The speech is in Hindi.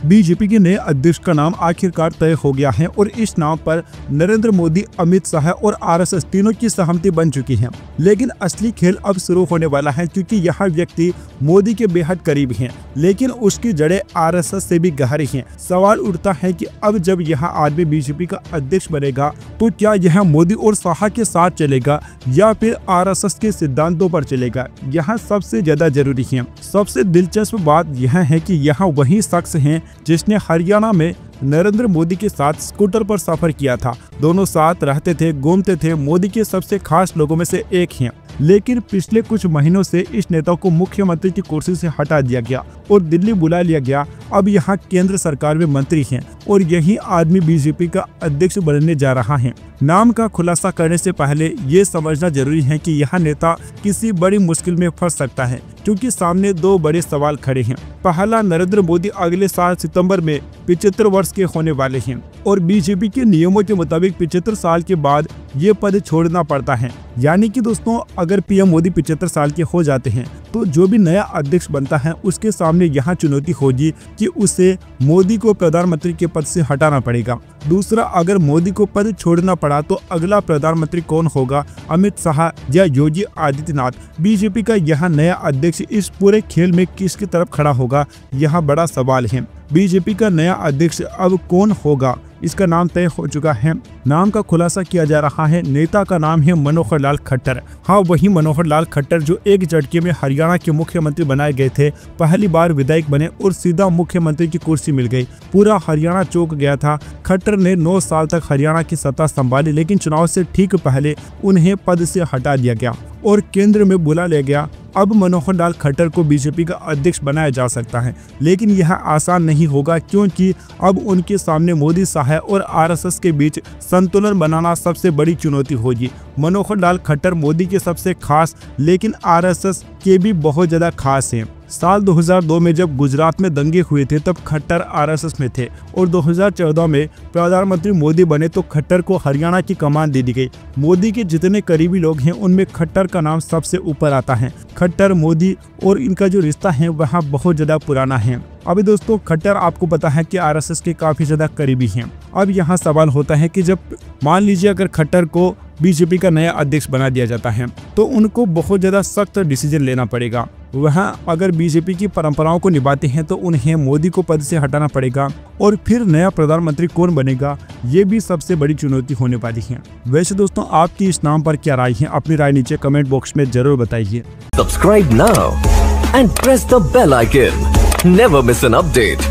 बीजेपी के नए अध्यक्ष का नाम आखिरकार तय हो गया है और इस नाम पर नरेंद्र मोदी, अमित शाह और आरएसएस तीनों की सहमति बन चुकी है। लेकिन असली खेल अब शुरू होने वाला है, क्योंकि यह व्यक्ति मोदी के बेहद करीब हैं, लेकिन उसकी जड़ें आरएसएस से भी गहरी हैं। सवाल उठता है कि अब जब यह आदमी बीजेपी का अध्यक्ष बनेगा तो क्या यह मोदी और शाह के साथ चलेगा या फिर आरएसएस के सिद्धांतों पर चलेगा? यह सबसे ज्यादा जरूरी है। सबसे दिलचस्प बात यह है कि यह वही शख्स है जिसने हरियाणा में नरेंद्र मोदी के साथ स्कूटर पर सफर किया था। दोनों साथ रहते थे, घूमते थे, मोदी के सबसे खास लोगों में से एक हैं। लेकिन पिछले कुछ महीनों से इस नेता को मुख्यमंत्री की कुर्सी से हटा दिया गया और दिल्ली बुला लिया गया। अब यहाँ केंद्र सरकार में मंत्री हैं और यही आदमी बीजेपी का अध्यक्ष बनने जा रहा है। नाम का खुलासा करने से पहले ये समझना जरूरी है कि यह नेता किसी बड़ी मुश्किल में फंस सकता है, क्योंकि सामने दो बड़े सवाल खड़े हैं। पहला, नरेंद्र मोदी अगले साल सितंबर में 75 वर्ष के होने वाले हैं और बीजेपी के नियमों के मुताबिक 75 साल के बाद ये पद छोड़ना पड़ता है। यानी कि दोस्तों, अगर पीएम मोदी 75 साल के हो जाते हैं तो जो भी नया अध्यक्ष बनता है उसके सामने यहाँ चुनौती होगी कि उसे मोदी को प्रधानमंत्री के पद से हटाना पड़ेगा। दूसरा, अगर मोदी को पद छोड़ना पड़ा तो अगला प्रधानमंत्री कौन होगा, अमित शाह या योगी आदित्यनाथ? बीजेपी का यह नया अध्यक्ष इस पूरे खेल में किसकी तरफ खड़ा होगा, यह बड़ा सवाल है। बीजेपी का नया अध्यक्ष अब कौन होगा, इसका नाम तय हो चुका है। नाम का खुलासा किया जा रहा है। नेता का नाम है मनोहर लाल खट्टर। हाँ, वही मनोहर लाल खट्टर जो एक झटके में हरियाणा के मुख्यमंत्री बनाए गए थे। पहली बार विधायक बने और सीधा मुख्यमंत्री की कुर्सी मिल गई। पूरा हरियाणा चौंक गया था। खट्टर ने 9 साल तक हरियाणा की सत्ता संभाली, लेकिन चुनाव से ठीक पहले उन्हें पद से हटा दिया गया और केंद्र में बुला लिया गया। अब मनोहर लाल खट्टर को बीजेपी का अध्यक्ष बनाया जा सकता है, लेकिन यह आसान नहीं होगा, क्योंकि अब उनके सामने मोदी, शाह और आरएसएस के बीच संतुलन बनाना सबसे बड़ी चुनौती होगी। मनोहर लाल खट्टर मोदी के सबसे खास, लेकिन आरएसएस के भी बहुत ज्यादा खास हैं। साल 2002 में जब गुजरात में दंगे हुए थे तब खट्टर आरएसएस में थे और 2014 में प्रधानमंत्री मोदी बने तो खट्टर को हरियाणा की कमान दे दी गई। मोदी के जितने करीबी लोग हैं उनमें खट्टर का नाम सबसे ऊपर आता है। खट्टर, मोदी और इनका जो रिश्ता है वह बहुत ज्यादा पुराना है। अभी दोस्तों, खट्टर आपको पता है कि आरएसएस के काफी ज्यादा करीबी हैं। अब यहाँ सवाल होता है कि जब मान लीजिए अगर खट्टर को बीजेपी का नया अध्यक्ष बना दिया जाता है तो उनको बहुत ज्यादा सख्त डिसीजन लेना पड़ेगा। वह अगर बीजेपी की परंपराओं को निभाते हैं तो उन्हें मोदी को पद से हटाना पड़ेगा और फिर नया प्रधानमंत्री कौन बनेगा, ये भी सबसे बड़ी चुनौती होने वाली है। वैसे दोस्तों, आपकी इस नाम पर क्या राय है? अपनी राय नीचे कमेंट बॉक्स में जरूर बताइए। Subscribe now and press the bell icon. Never miss an update.